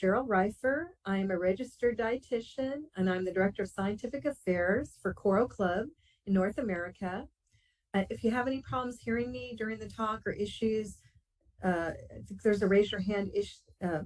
Cheryl Reifer. I'm a registered dietitian, and I'm the Director of Scientific Affairs for Coro Club in North America. If you have any problems hearing me during the talk or issues, I think there's a raise your hand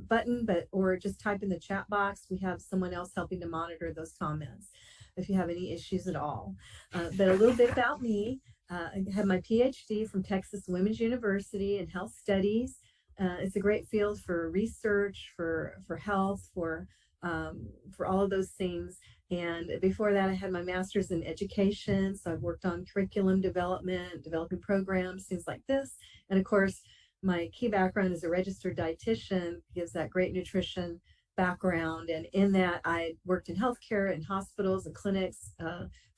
button, or just type in the chat box. We have someone else helping to monitor those comments if you have any issues at all. But a little bit about me. I have my PhD from Texas Women's University in Health Studies. It's a great field for research, for health, for all of those things. And before that, I had my master's in education. So I've worked on curriculum development, developing programs, things like this. And of course, my key background as a registered dietitian gives that great nutrition background. And in that, I worked in healthcare and hospitals and clinics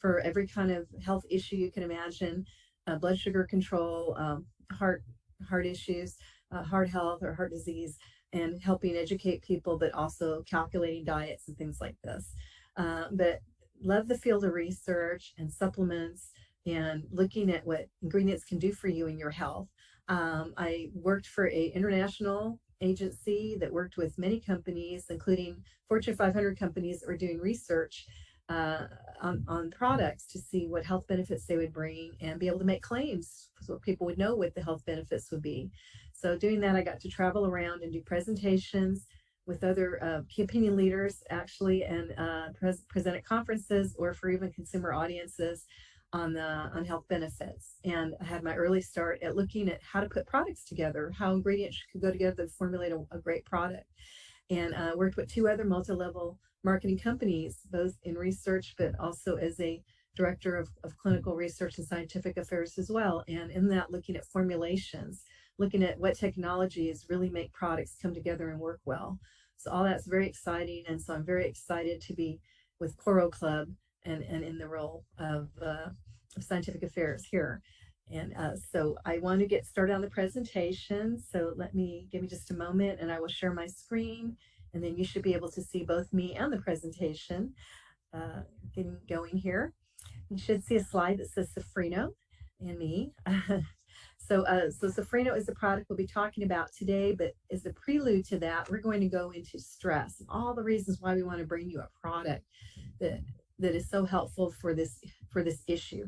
for every kind of health issue you can imagine, blood sugar control, heart issues, heart health or heart disease, and helping educate people, but also calculating diets and things like this. But love the field of research and supplements and looking at what ingredients can do for you in your health. I worked for an international agency that worked with many companies, including Fortune 500 companies that were doing research on products to see what health benefits they would bring and be able to make claims so people would know what the health benefits would be. So doing that, I got to travel around and do presentations with other key opinion leaders, actually, and present at conferences or for even consumer audiences on health benefits. And I had my early start at looking at how to put products together, how ingredients could go together to formulate a great product. And worked with two other multi-level marketing companies, both in research, but also as a director of clinical research and scientific affairs as well. And in that, looking at formulations, looking at what technologies really make products come together and work well. So all that's very exciting. And so I'm very excited to be with Coro Club and in the role of scientific affairs here. And so I want to get started on the presentation. So give me just a moment and I will share my screen, and then you should be able to see both me and the presentation. Getting going here. You should see a slide that says Safrino and me. So Safrino is the product we'll be talking about today, but as a prelude to that, we're going to go into stress and all the reasons why we want to bring you a product that is so helpful for this issue.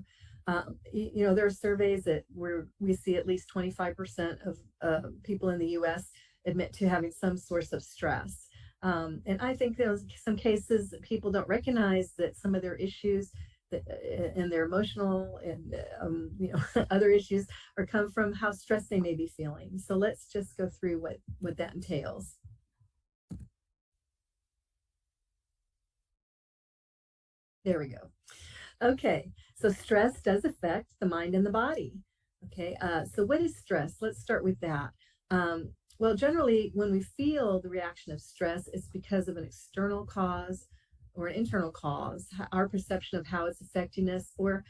There are surveys where we see at least 25% of people in the U.S. admit to having some source of stress. And I think there's some cases that people don't recognize that some of their issues and their emotional and other issues come from how stressed they may be feeling. So let's just go through what that entails. There we go. Okay, so stress does affect the mind and the body. Okay, so what is stress? Let's start with that. Well, generally, when we feel the reaction of stress, it's because of an external cause or an internal cause, our perception of how it's affecting us, or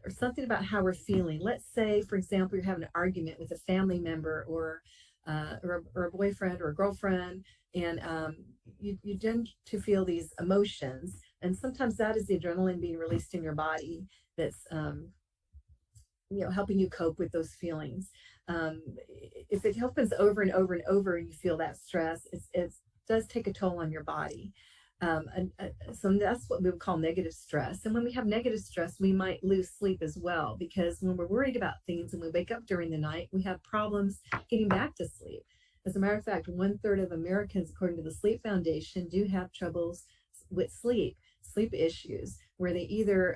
something about how we're feeling. Let's say, for example, you're having an argument with a family member or a boyfriend or a girlfriend, and you tend to feel these emotions. And sometimes that is the adrenaline being released in your body that's helping you cope with those feelings. If it happens over and over and over and you feel that stress, it does take a toll on your body. So that's what we would call negative stress. And when we have negative stress, we might lose sleep as well, because when we're worried about things and we wake up during the night, we have problems getting back to sleep. As a matter of fact, 1/3 of Americans, according to the Sleep Foundation, do have troubles with sleep issues, where they either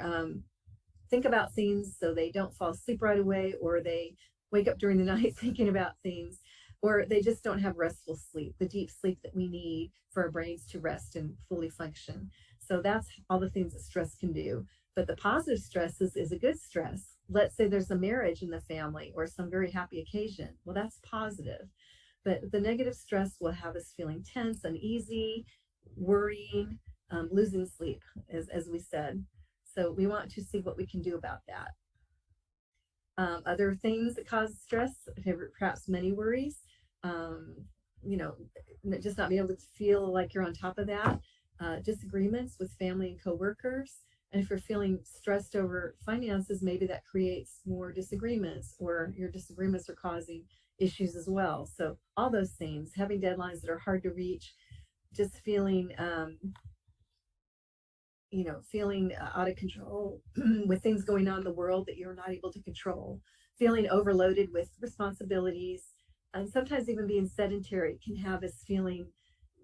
think about things so they don't fall asleep right away, or they wake up during the night thinking about things, or they just don't have restful sleep, the deep sleep that we need for our brains to rest and fully function. So that's all the things that stress can do. But the positive stress is a good stress. Let's say there's a marriage in the family or some very happy occasion. Well, that's positive. But the negative stress will have us feeling tense, uneasy, worrying, losing sleep, as we said. So we want to see what we can do about that. Other things that cause stress, perhaps money worries, just not being able to feel like you're on top of that, disagreements with family and coworkers. And if you're feeling stressed over finances, maybe that creates more disagreements, or your disagreements are causing issues as well. So all those things, having deadlines that are hard to reach, just feeling, feeling out of control with things going on in the world that you're not able to control, feeling overloaded with responsibilities, and sometimes even being sedentary can have us feeling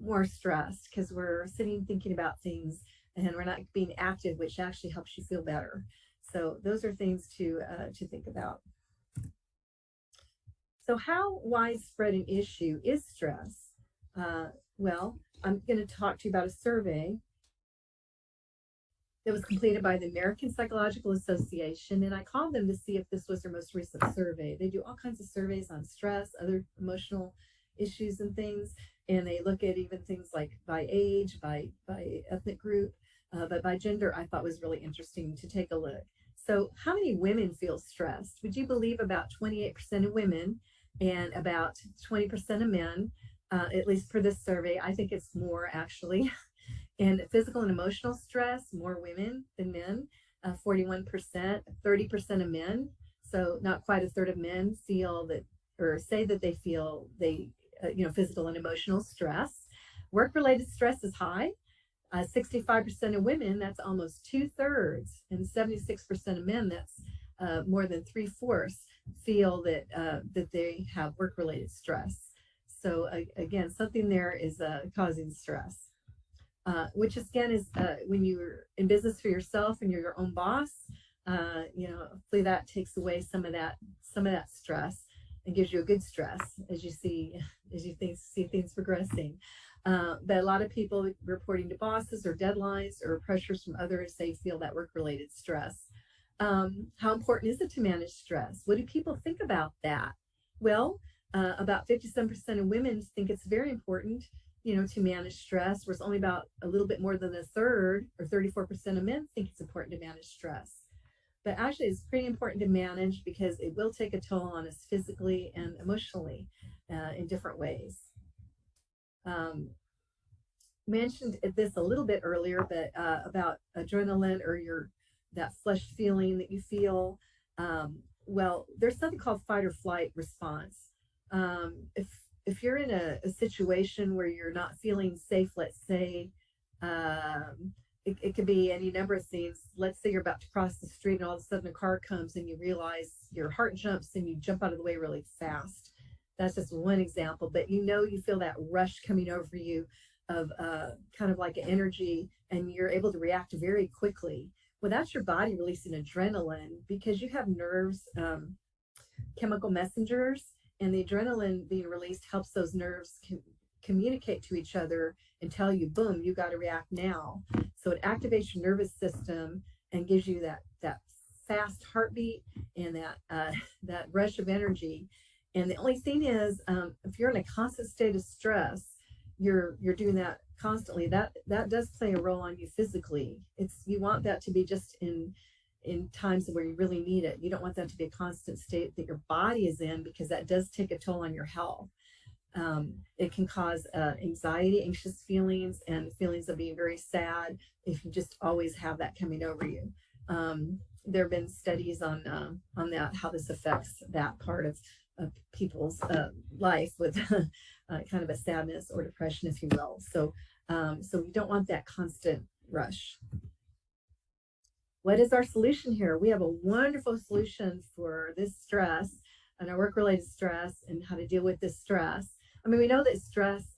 more stressed because we're sitting thinking about things and we're not being active, which actually helps you feel better. So those are things to think about. So how widespread an issue is stress? Well, I'm going to talk to you about a survey that was completed by the American Psychological Association, and I called them to see if this was their most recent survey. They do all kinds of surveys on stress, other emotional issues and things, and they look at even things like by age, by ethnic group, but by gender, I thought was really interesting to take a look. So how many women feel stressed? Would you believe about 28% of women and about 20% of men, at least for this survey? I think it's more actually. And physical and emotional stress, more women than men, 41%, 30% of men. So not quite a third of men feel that, or say that they feel physical and emotional stress. Work-related stress is high. 65% of women, that's almost 2/3, and 76% of men, that's more than 3/4, feel that they have work-related stress. So again, something there is causing stress. Which again is when you're in business for yourself and you're your own boss, hopefully that takes away some of that stress and gives you a good stress as you see things progressing. But a lot of people reporting to bosses or deadlines or pressures from others, they feel that work-related stress. How important is it to manage stress? What do people think about that? Well, about 57% of women think it's very important to manage stress, whereas only about a little bit more than a third, or 34% of men, think it's important to manage stress. But actually, it's pretty important to manage because it will take a toll on us physically and emotionally in different ways. Mentioned this a little bit earlier, but about adrenaline or that flush feeling that you feel. Well, there's something called fight or flight response. If you're in a situation where you're not feeling safe, let's say, it could be any number of things. Let's say you're about to cross the street and all of a sudden a car comes and you realize your heart jumps and you jump out of the way really fast. That's just one example, but you feel that rush coming over you of kind of like an energy, and you're able to react very quickly. Well, that's your body releasing adrenaline because you have nerves, chemical messengers, and the adrenaline being released helps those nerves communicate to each other and tell you, boom, you got to react now. So it activates your nervous system and gives you that fast heartbeat and that rush of energy. And the only thing is, if you're in a constant state of stress, you're doing that constantly. That does play a role on you physically. You want that to be just in times where you really need it. You don't want that to be a constant state that your body is in, because that does take a toll on your health. It can cause anxiety, anxious feelings, and feelings of being very sad if you just always have that coming over you. There have been studies on that, how this affects that part of people's life with kind of a sadness or depression, if you will. So we don't want that constant rush. What is our solution here? We have a wonderful solution for this stress and our work-related stress and how to deal with this stress. I mean, we know that stress,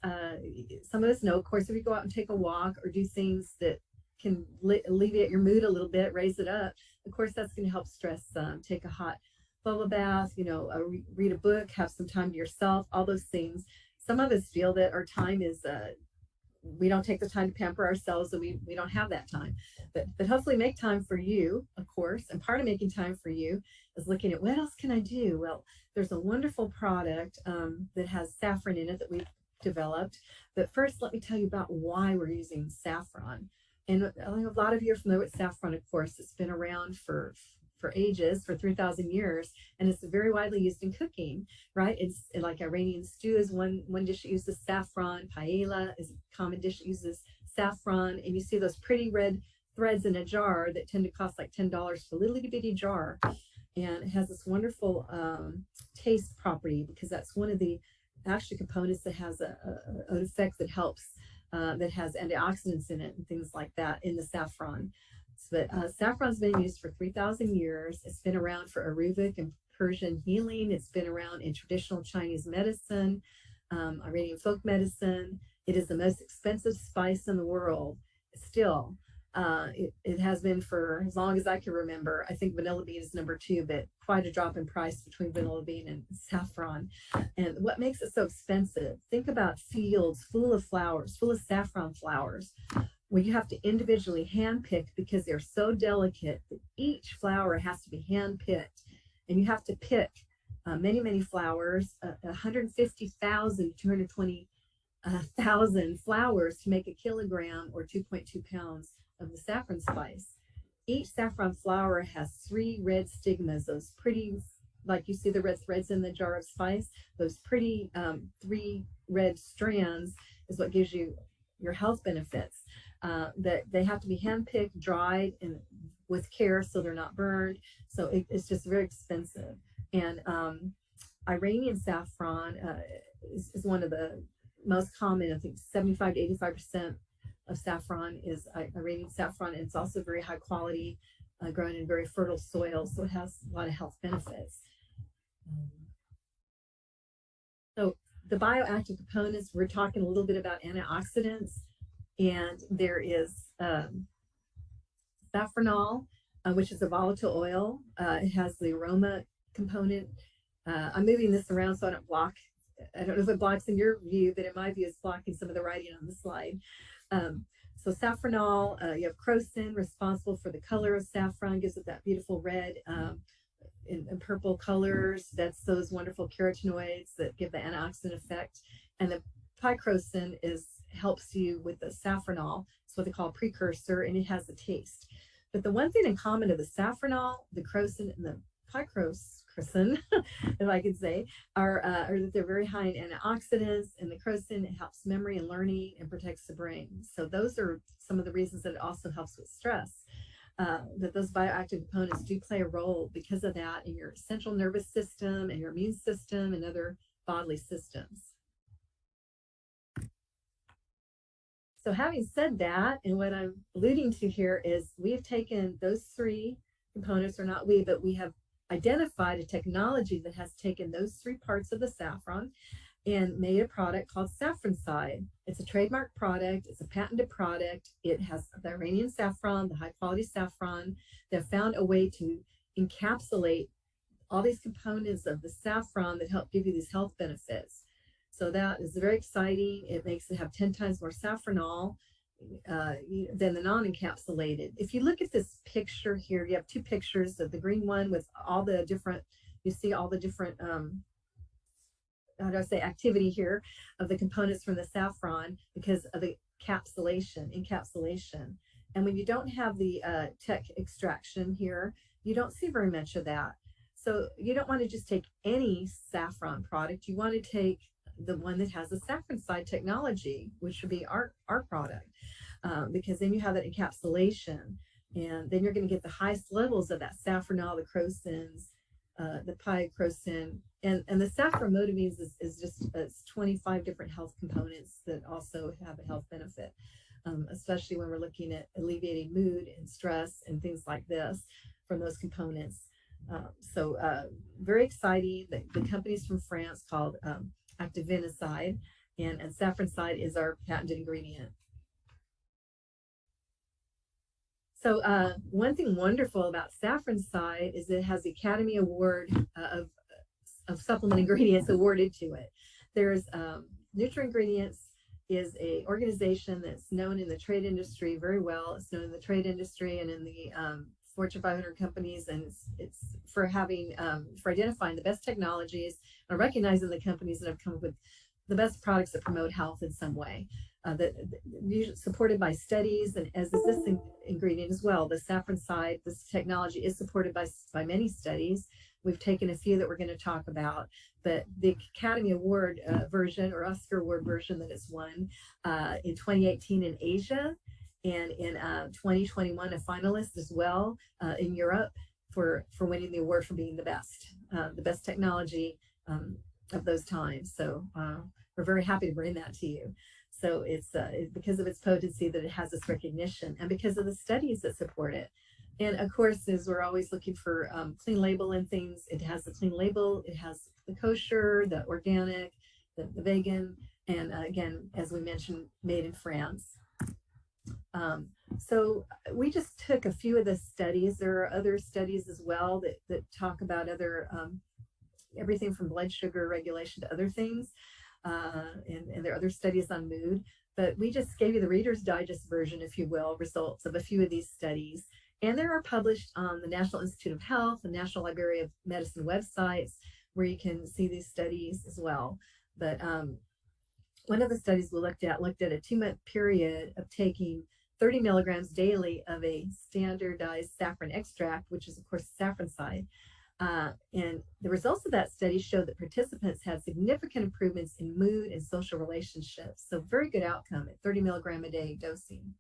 some of us know, of course, if you go out and take a walk or do things that can alleviate your mood a little bit, raise it up, of course, that's going to help stress. Take a hot bubble bath, read a book, have some time to yourself, all those things. Some of us feel that our time is, we don't take the time to pamper ourselves, so we don't have that time. But hopefully make time for you, of course. And part of making time for you is looking at what else can I do? Well, there's a wonderful product that has saffron in it that we've developed. But first, let me tell you about why we're using saffron. And a lot of you are familiar with saffron, of course. It's been around for ages, for 3,000 years, and it's very widely used in cooking, right? It's like Iranian stew is one dish that uses saffron. Paella is a common dish that uses saffron, and you see those pretty red threads in a jar that tend to cost like $10 for a little bitty jar, and it has this wonderful taste property, because that's one of the actual components that has an effect that helps that has antioxidants in it and things like that in the saffron. But saffron's been used for 3,000 years. It's been around for Ayurvedic and Persian healing. It's been around in traditional Chinese medicine, Iranian folk medicine. It is the most expensive spice in the world still. It has been for as long as I can remember. I think vanilla bean is number 2, but quite a drop in price between vanilla bean and saffron. And what makes it so expensive? Think about fields full of flowers, full of saffron flowers, where you have to individually hand pick because they're so delicate that each flower has to be hand picked. And you have to pick many, many flowers, 150,000 to 220,000 flowers to make a kilogram or 2.2 pounds of the saffron spice. Each saffron flower has 3 red stigmas, those pretty, like you see the red threads in the jar of spice, those pretty 3 red strands is what gives you your health benefits. That they have to be handpicked, dried, and with care so they're not burned. So it's just very expensive. And Iranian saffron is one of the most common. I think 75 to 85% of saffron is Iranian saffron. And it's also very high quality, grown in very fertile soil. So it has a lot of health benefits. So the bioactive components, we're talking a little bit about antioxidants. And there is safranol, which is a volatile oil. It has the aroma component. I'm moving this around so I don't block. I don't know if it blocks in your view, but in my view, it's blocking some of the writing on the slide. So safranol, you have crocin, responsible for the color of saffron, gives it that beautiful red and purple colors. That's those wonderful carotenoids that give the antioxidant effect. And the picrocin helps you with the safranol. It's what they call a precursor, and it has a taste. But the one thing in common to the safranol, the crocin, and the picrocin, if I could say, are that they're very high in antioxidants, and the crocin, it helps memory and learning and protects the brain. So those are some of the reasons that it also helps with stress. That those bioactive components do play a role because of that in your central nervous system and your immune system and other bodily systems. So having said that, and what I'm alluding to here is we have taken those 3 components, or not we, but we have identified a technology that has taken those 3 parts of the saffron and made a product called Saffroncide. It's a trademark product. It's a patented product. It has the Iranian saffron, the high quality saffron. They've found a way to encapsulate all these components of the saffron that help give you these health benefits. So that is very exciting. It makes it have 10 times more safranol than the non-encapsulated. If you look at this picture here, you have 2 pictures of the green one with all the different, you see all the different, how do I say, activity here of the components from the saffron because of the encapsulation. And when you don't have the tech extraction here, you don't see very much of that. So you don't want to just take any saffron product. You want to take the one that has the Saffroncide technology, which would be our product, because then you have that encapsulation, and then you're going to get the highest levels of that safranol, the crocins, the picrocin, and the saffromotivines is just 25 different health components that also have a health benefit, especially when we're looking at alleviating mood and stress and things like this from those components. So very exciting. The company's from France called Activinicide, and Saffroncide is our patented ingredient. So one thing wonderful about Saffroncide is it has the Academy Award of supplement ingredients awarded to it. There's NutraIngredients is a organization that's known in the trade industry very well. It's known in the trade industry and in the Fortune 500 companies, and it's for having for identifying the best technologies and recognizing the companies that have come up with the best products that promote health in some way. That usually supported by studies, and as is this ingredient as well. The Saffroncide, this technology is supported by many studies. We've taken a few that we're going to talk about, but the Academy Award version, or Oscar Award version that it's won in 2018 in Asia, and in 2021 a finalist as well in Europe for winning the award for being the best technology of those times. So we're very happy to bring that to you. So it's because of its potency that it has this recognition, and because of the studies that support it. And of course, as we're always looking for clean label and things, it has the clean label, it has the kosher, the organic, the vegan, and again, as we mentioned, made in France. So we just took a few of the studies. There are other studies as well that talk about other everything from blood sugar regulation to other things. And there are other studies on mood, but we just gave you the Reader's Digest version, if you will, results of a few of these studies. And they are published on the National Institute of Health, the National Library of Medicine websites, where you can see these studies as well. But one of the studies we looked at a 2-month period of taking 30 milligrams daily of a standardized saffron extract, which is, of course, saffroncide. And the results of that study showed that participants had significant improvements in mood and social relationships. So very good outcome at 30 milligram a day dosing.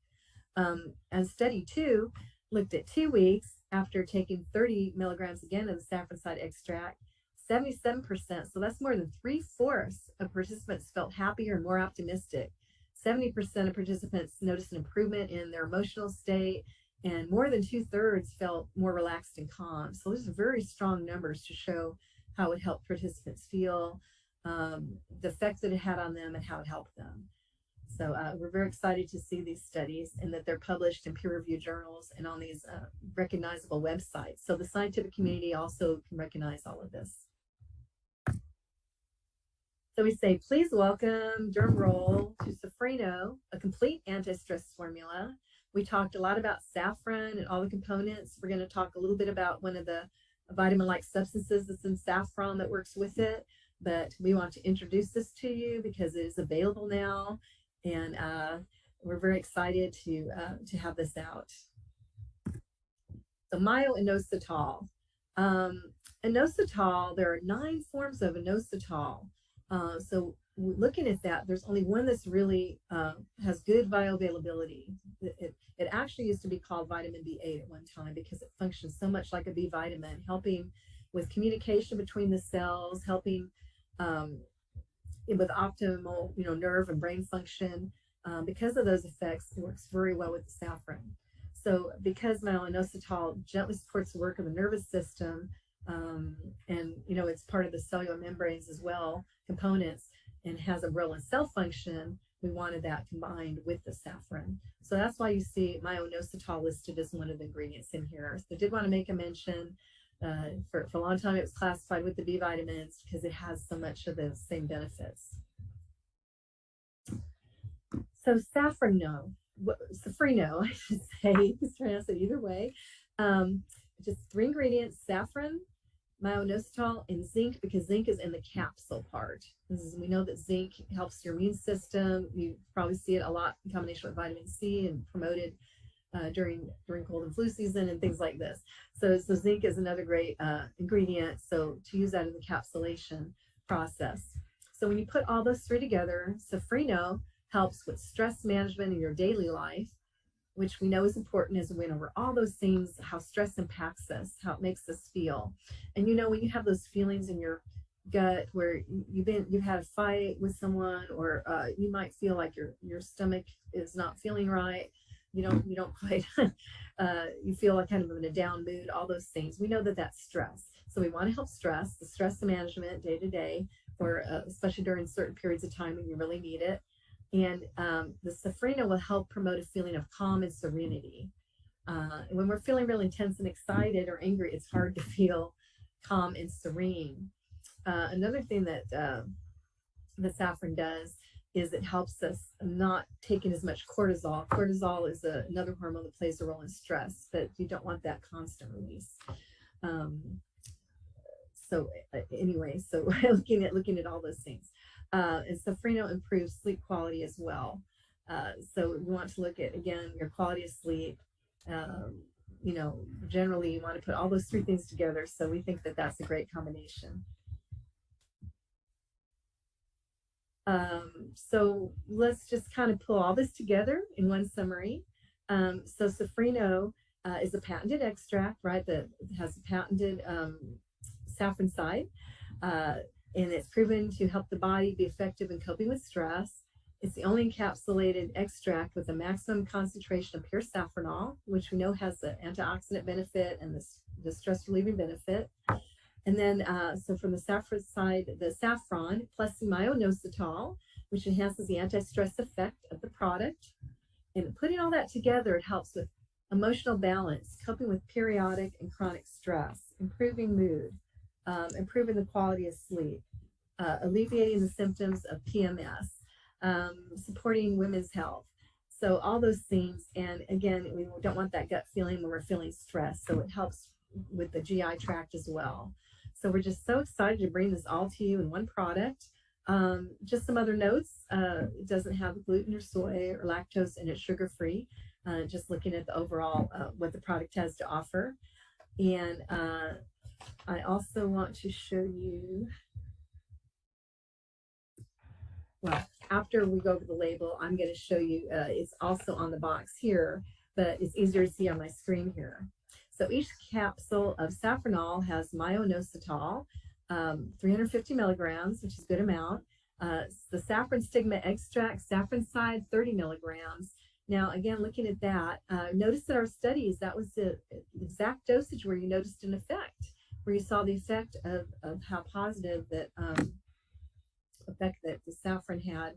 And study 2 looked at 2 weeks after taking 30 milligrams again of the saffroncide extract. 77%, so that's more than 3/4 of participants felt happier and more optimistic. 70% of participants noticed an improvement in their emotional state, and more than 2/3 felt more relaxed and calm. So those are very strong numbers to show how it helped participants feel, the effect that it had on them, and how it helped them. So we're very excited to see these studies and that they're published in peer-reviewed journals and on these recognizable websites. So the scientific community also can recognize all of this. So we say, please welcome, drum roll, to Safrino, a complete anti-stress formula. We talked a lot about saffron and all the components. We're going to talk a little bit about one of the vitamin-like substances that's in saffron that works with it. But we want to introduce this to you because it is available now, and we're very excited to have this out. So myo-inositol. Inositol, there are 9 forms of inositol. So looking at that, there's only one that's really has good bioavailability. It actually used to be called vitamin B8 at one time because it functions so much like a B vitamin, helping with communication between the cells, helping with optimal, nerve and brain function. Because of those effects, it works very well with the saffron. So because myo-inositol gently supports the work of the nervous system, and it's part of the cellular membranes as well, components, and has a role in cell function, we wanted that combined with the saffron. So that's why you see myo-inositol listed as one of the ingredients in here. So I did want to make a mention. For a long time it was classified with the B vitamins because it has so much of the same benefits. So Safrino, I should say, you can pronounce it either way. Just 3 ingredients: saffron, myo-inositol, and zinc, because zinc is in the capsule part. We know that zinc helps your immune system. You probably see it a lot in combination with vitamin C and promoted during cold and flu season and things like this. So zinc is another great ingredient. So to use that in the encapsulation process. So when you put all those 3 together, Safrino helps with stress management in your daily life, which we know is important as we went over all those things, how stress impacts us, how it makes us feel. And when you have those feelings in your gut where you've had a fight with someone, or you might feel like your stomach is not feeling right, you don't quite you feel like kind of in a down mood, all those things, we know that that's stress. So we want to help the stress management day to day, or especially during certain periods of time when you really need it. And the Safrino will help promote a feeling of calm and serenity. When we're feeling really intense and excited or angry, it's hard to feel calm and serene. Another thing that the saffron does is it helps us not taking as much cortisol. Cortisol is another hormone that plays a role in stress, but you don't want that constant release. So looking at all those things. And Safrino improves sleep quality as well. So we want to look at, again, your quality of sleep. Generally you want to put all those 3 things together. So we think that that's a great combination. So let's just kind of pull all this together in one summary. So Safrino is a patented extract, right, that has a patented saffroncide. And it's proven to help the body be effective in coping with stress. It's the only encapsulated extract with a maximum concentration of pure safranol, which we know has the antioxidant benefit and the stress relieving benefit. And then, so from the saffron side, the saffron plus myo-inositol, which enhances the anti-stress effect of the product. And putting all that together, it helps with emotional balance, coping with periodic and chronic stress, improving mood, improving the quality of sleep, alleviating the symptoms of PMS, supporting women's health. So all those things. And again, we don't want that gut feeling when we're feeling stressed. So it helps with the GI tract as well. So we're just so excited to bring this all to you in one product. Just some other notes. It doesn't have gluten or soy or lactose, and it's sugar-free. Just looking at the overall, what the product has to offer. And I also want to show you, well, after we go over the label, I'm going to show you, it's also on the box here, but it's easier to see on my screen here. So each capsule of safranol has myo-inositol, 350 milligrams, which is a good amount. The saffron stigma extract, saffron side, 30 milligrams. Now, again, looking at that, notice that our studies, that was the exact dosage where you noticed an effect, where you saw the effect of how positive that effect that the saffron had,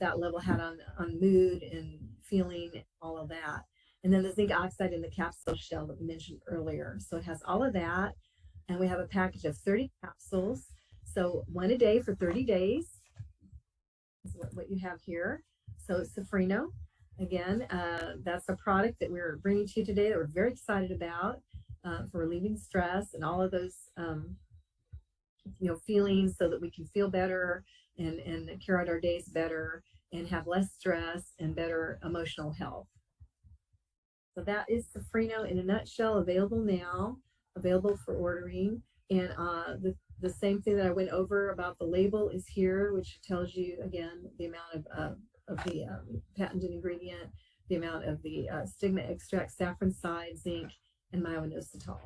that level had on mood and feeling, all of that. And then the zinc oxide in the capsule shell that we mentioned earlier. So it has all of that. And we have a package of 30 capsules. So one a day for 30 days is what you have here. So it's Safrino. Again, that's a product that we're bringing to you today that we're very excited about, for relieving stress and all of those, feelings, so that we can feel better and carry out our days better and have less stress and better emotional health. So that is Safrino in a nutshell, available now, available for ordering. And the same thing that I went over about the label is here, which tells you, again, the amount of the patented ingredient, the amount of the stigma extract, saffron side, zinc, and myo-inositol.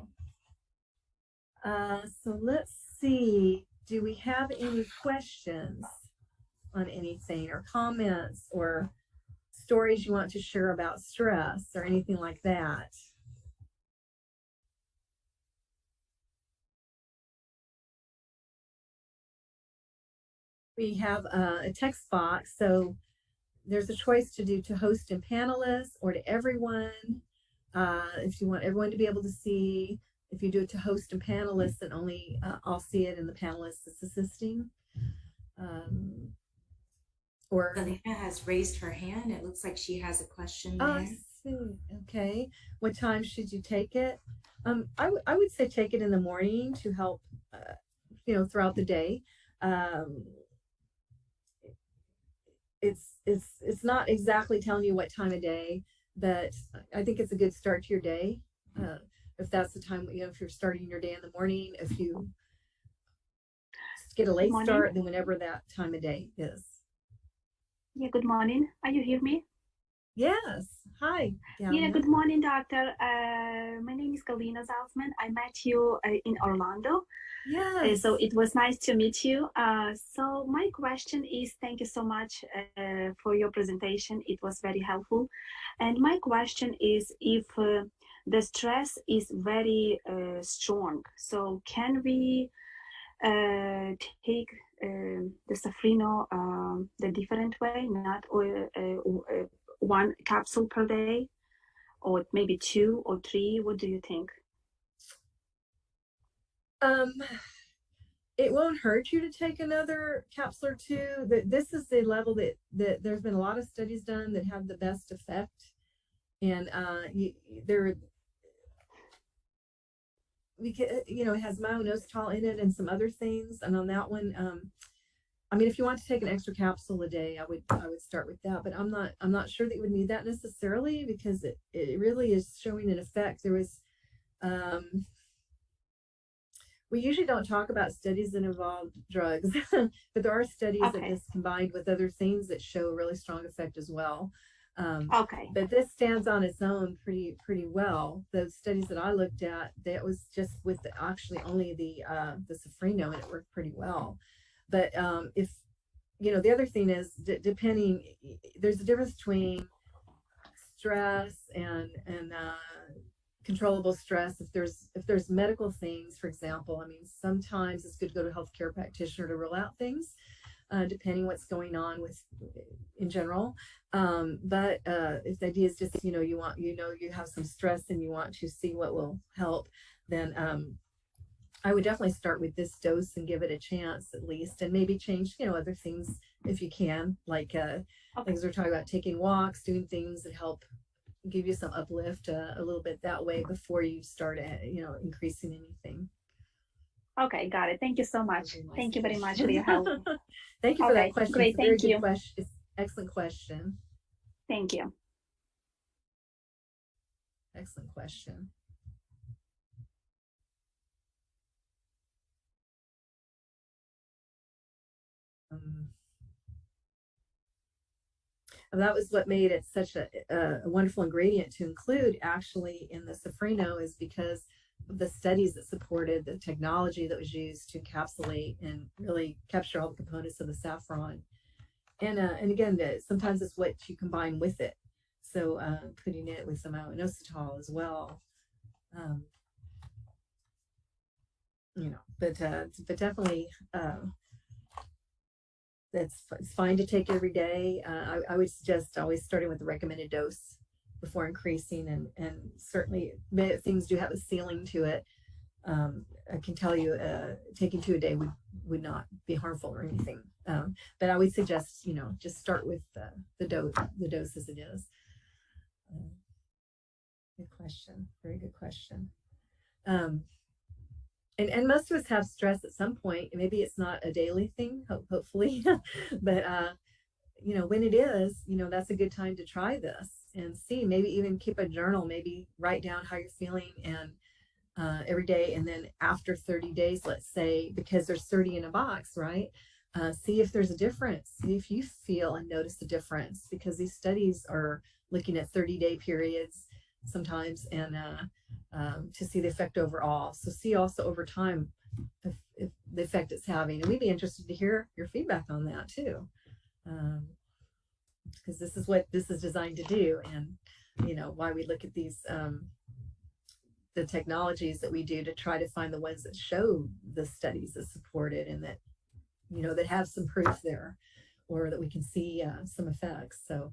So let's see, do we have any questions on anything, or comments, or stories you want to share about stress or anything like that? We have a text box, so there's a choice to host and panelists, or to everyone. If you want everyone to be able to see, if you do it to host and panelists, then only I'll see it and the panelist is assisting. Or Selena has raised her hand. It looks like she has a question oh, there. I see. Okay. What time should you take it? I would say take it in the morning to help, throughout the day. It's not exactly telling you what time of day, but I think it's a good start to your day. If that's the time, if you're starting your day in the morning, if you get a late start, then whenever that time of day is. Yeah, good morning. Are you hear me? Yes. Hi, Galina. Yeah, good morning, doctor. My name is Galina Zaltzman. I met you in Orlando. Yes. So it was nice to meet you. So my question is, thank you so much for your presentation. It was very helpful. And my question is, if the stress is very strong, so can we take the Safrino the different way, not one capsule per day, or maybe 2 or 3? What do you think? It won't hurt you to take another capsule or 2. This is the level that there's been a lot of studies done that have the best effect, and it has myo-inositol in it and some other things. And on that one, I mean, if you want to take an extra capsule a day, I would start with that. But I'm not sure that you would need that necessarily, because it really is showing an effect. There was, we usually don't talk about studies that involve drugs, but there are studies that just combined with other things that show a really strong effect as well. But this stands on its own pretty well. The studies that I looked at, that was just with actually only the Safrino, and it worked pretty well. But if the other thing is depending, there's a difference between stress and controllable stress. If there's medical things, for example, I mean, sometimes it's good to go to a healthcare practitioner to rule out things, depending what's going on with in general. But if the idea is just, you have some stress and you want to see what will help, then I would definitely start with this dose and give it a chance at least, and maybe change, other things if you can, like things we're talking about, taking walks, doing things that help give you some uplift a little bit that way before you start, increasing anything. Okay, got it. Thank you so much. Thank you very much for your help. Thank you for that question. Great. It's a very Thank good you. question. It's an excellent question. Thank you. Excellent question. And that was what made it such a wonderful ingredient to include actually in the Safrino, is because of the studies that supported the technology that was used to encapsulate and really capture all the components of the saffron. And again, sometimes it's what you combine with it. So putting it with some inositol as well. But definitely it's fine to take every day. I would suggest always starting with the recommended dose before increasing, and certainly things do have a ceiling to it. I can tell you, taking 2 a day would not be harmful or anything. But I would suggest, just start with the dose as it is. Good question. Very good question. And most of us have stress at some point. Maybe it's not a daily thing, hopefully, but when it is, that's a good time to try this and see. Maybe even keep a journal. Maybe write down how you're feeling and every day, and then after 30 days, let's say, because there's 30 in a box, right? See if there's a difference. See if you feel and notice the difference, because these studies are looking at 30-day periods sometimes, and to see the effect overall. So see also over time if the effect it's having, and we'd be interested to hear your feedback on that too, because this is what this is designed to do, and why we look at these the technologies that we do to try to find the ones that show the studies that support it, and that that have some proof there, or that we can see some effects. So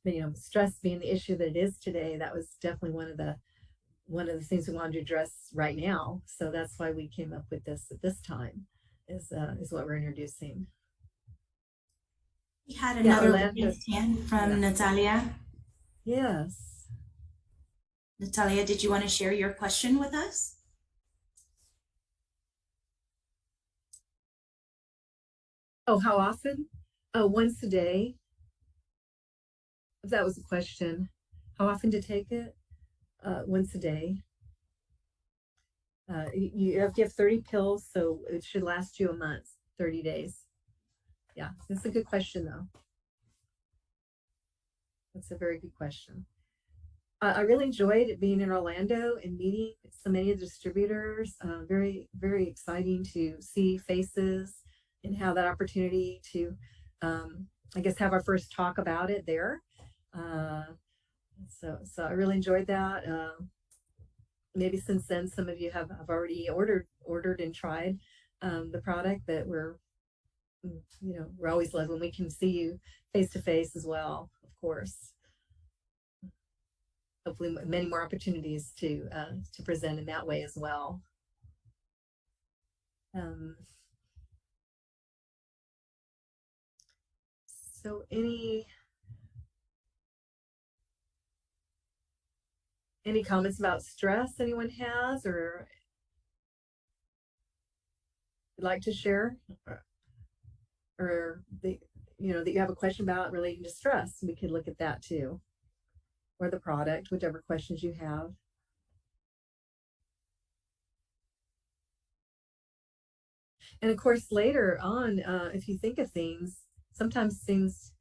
but stress being the issue that it is today, that was definitely one of the things we wanted to address right now. So that's why we came up with this at this time, is what we're introducing. We had another hand from Natalia. Yes. Natalia, did you want to share your question with us? Oh, how often? Oh, once a day. If that was a question, how often to take it? Once a day. You have to have 30 pills, so it should last you a month, 30 days. Yeah, that's a good question, though. That's a very good question. I really enjoyed being in Orlando and meeting so many of the distributors. Very, very exciting to see faces and have that opportunity to, I guess, have our first talk about it there. So I really enjoyed that. Maybe since then, some of you have already ordered and tried the product, but we're always glad when we can see you face to face as well, of course. Hopefully many more opportunities to present in that way as well. So any comments about stress anyone has, or would like to share, or that you have a question about relating to stress? We could look at that too, or the product, whichever questions you have. And of course, later on, if you think of things, sometimes things,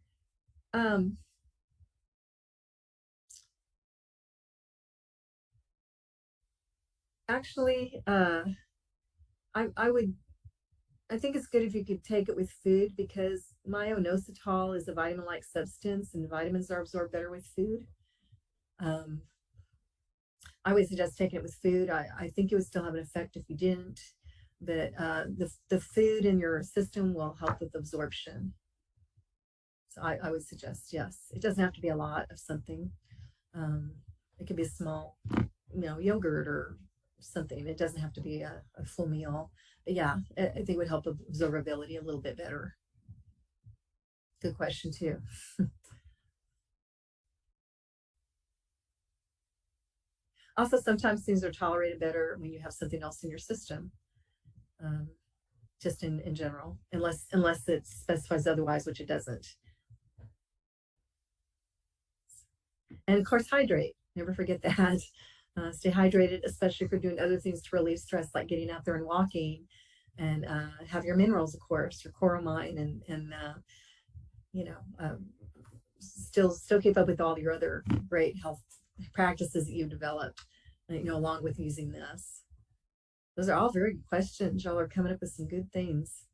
actually, I would I think it's good if you could take it with food because myo-inositol is a vitamin-like substance, and vitamins are absorbed better with food. Um, I would suggest taking it with food. I think it would still have an effect if you didn't, but the food in your system will help with absorption. So I would suggest, yes. It doesn't have to be a lot of something. Um, it could be a small, yogurt or something. It doesn't have to be a full meal. But yeah, I think it would help absorbability a little bit better. Good question too. Also, sometimes things are tolerated better when you have something else in your system. Um, just in general, unless it specifies otherwise, which it doesn't. And of course, hydrate. Never forget that. Stay hydrated, especially if you're doing other things to relieve stress, like getting out there and walking, and have your minerals, of course, your chloramine, and still keep up with all your other great health practices that you've developed, along with using this. Those are all very good questions. Y'all are coming up with some good things.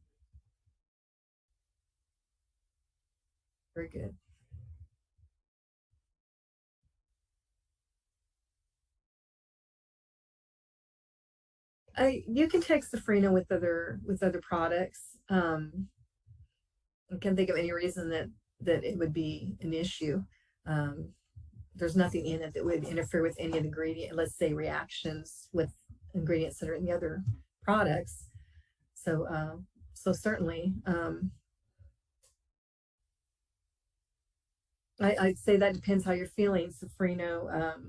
Very good. You can take Safrino with other products. I can't think of any reason that it would be an issue. Um, there's nothing in it that would interfere with any of the ingredient, let's say reactions with ingredients that are in the other products. So certainly, I'd say that depends how you're feeling, Safrino.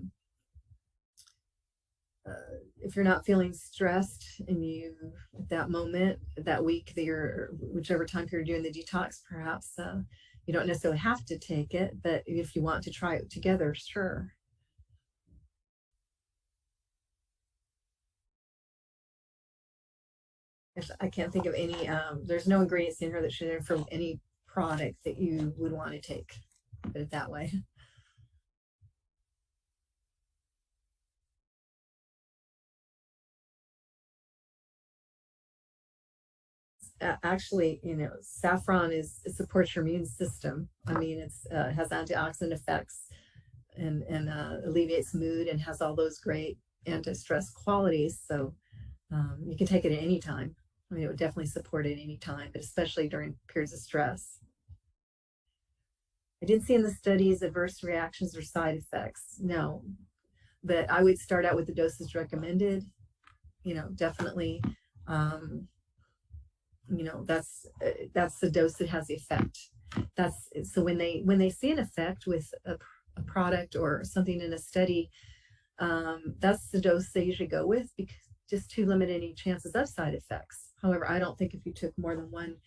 If you're not feeling stressed and you at that moment, that week that you're, whichever time period you're doing the detox, perhaps you don't necessarily have to take it, but if you want to try it together, sure. I can't think of any, there's no ingredients in here that should interfere with any product that you would want to take, put it that way. Actually, saffron it supports your immune system. I mean, it has antioxidant effects and alleviates mood and has all those great anti-stress qualities. So you can take it at any time. I mean, it would definitely support it at any time, but especially during periods of stress. I didn't see in the studies adverse reactions or side effects. No, but I would start out with the dosage recommended. Definitely. That's the dose that has the effect. That's so when they see an effect with a product or something in a study, that's the dose they usually go with, because just to limit any chances of side effects. However, I don't think if you took more than one,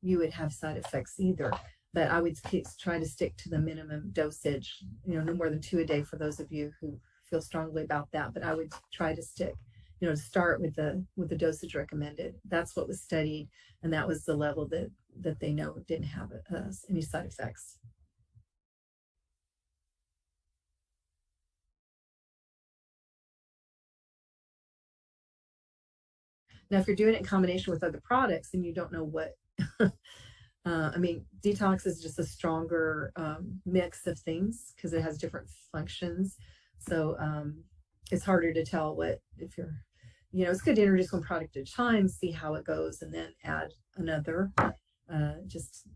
you would have side effects either. But I would try to stick to the minimum dosage, no more than 2 a day for those of you who feel strongly about that. But I would try to stick, to start with the dosage recommended. That's what was studied, and that was the level that they know didn't have any side effects. Now, if you're doing it in combination with other products and you don't know what, I mean, detox is just a stronger mix of things because it has different functions. So it's harder to tell if you're, it's good to introduce one product at a time, see how it goes, and then add another, just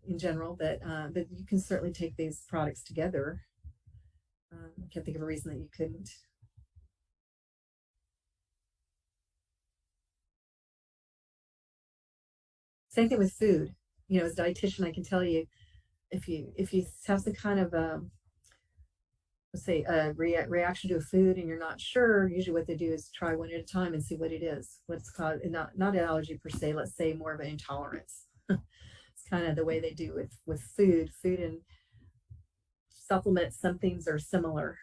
in general. But you can certainly take these products together. I can't think of a reason that you couldn't. Same thing with food. As a dietitian, I can tell you if you have some kind of let's say a reaction to a food and you're not sure, usually what they do is try one at a time and see what it is, what's caused, not an allergy per se, let's say more of an intolerance. It's kind of the way they do with food and supplements. Some things are similar.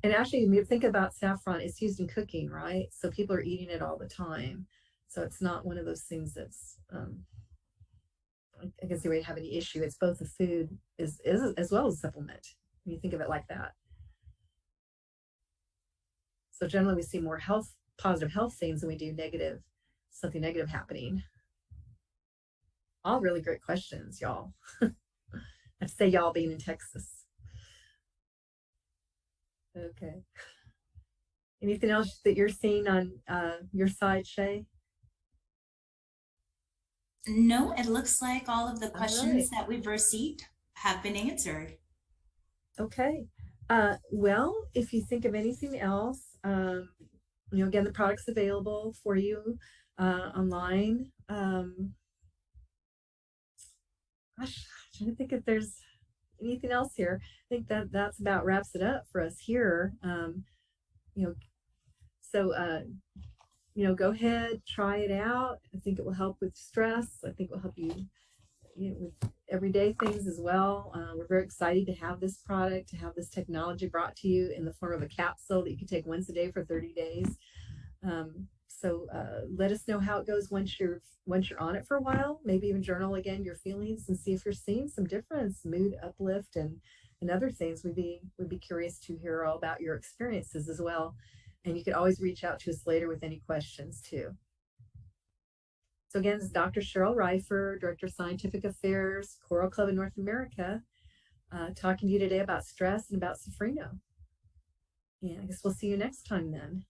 And actually, when you think about saffron, it's used in cooking, right? So people are eating it all the time. So it's not one of those things that's, I guess, the way you have any issue. It's both a food as well as a supplement when you think of it like that. So generally we see more positive health things than we do something negative happening. All really great questions, y'all. I'd say y'all being in Texas. Okay. Anything else that you're seeing on your side, Shay? No, it looks like all of the All questions right. that we've received have been answered. Okay. Well, if you think of anything else, again, the product's available for you online. Gosh, I'm trying to think if there's anything else here. I think that's about wraps it up for us here. You know, so go ahead, try it out. I think it will help with stress. I think it will help you, with everyday things as well. We're very excited to have this product, to have this technology brought to you in the form of a capsule that you can take once a day for 30 days. So let us know how it goes once you're on it for a while. Maybe even journal again your feelings and see if you're seeing some difference, mood uplift, and other things. We'd be curious to hear all about your experiences as well. And you could always reach out to us later with any questions too. So again, this is Dr. Cheryl Reifer, Director of Scientific Affairs, Coral Club in North America, talking to you today about stress and about Safrino. And I guess we'll see you next time then.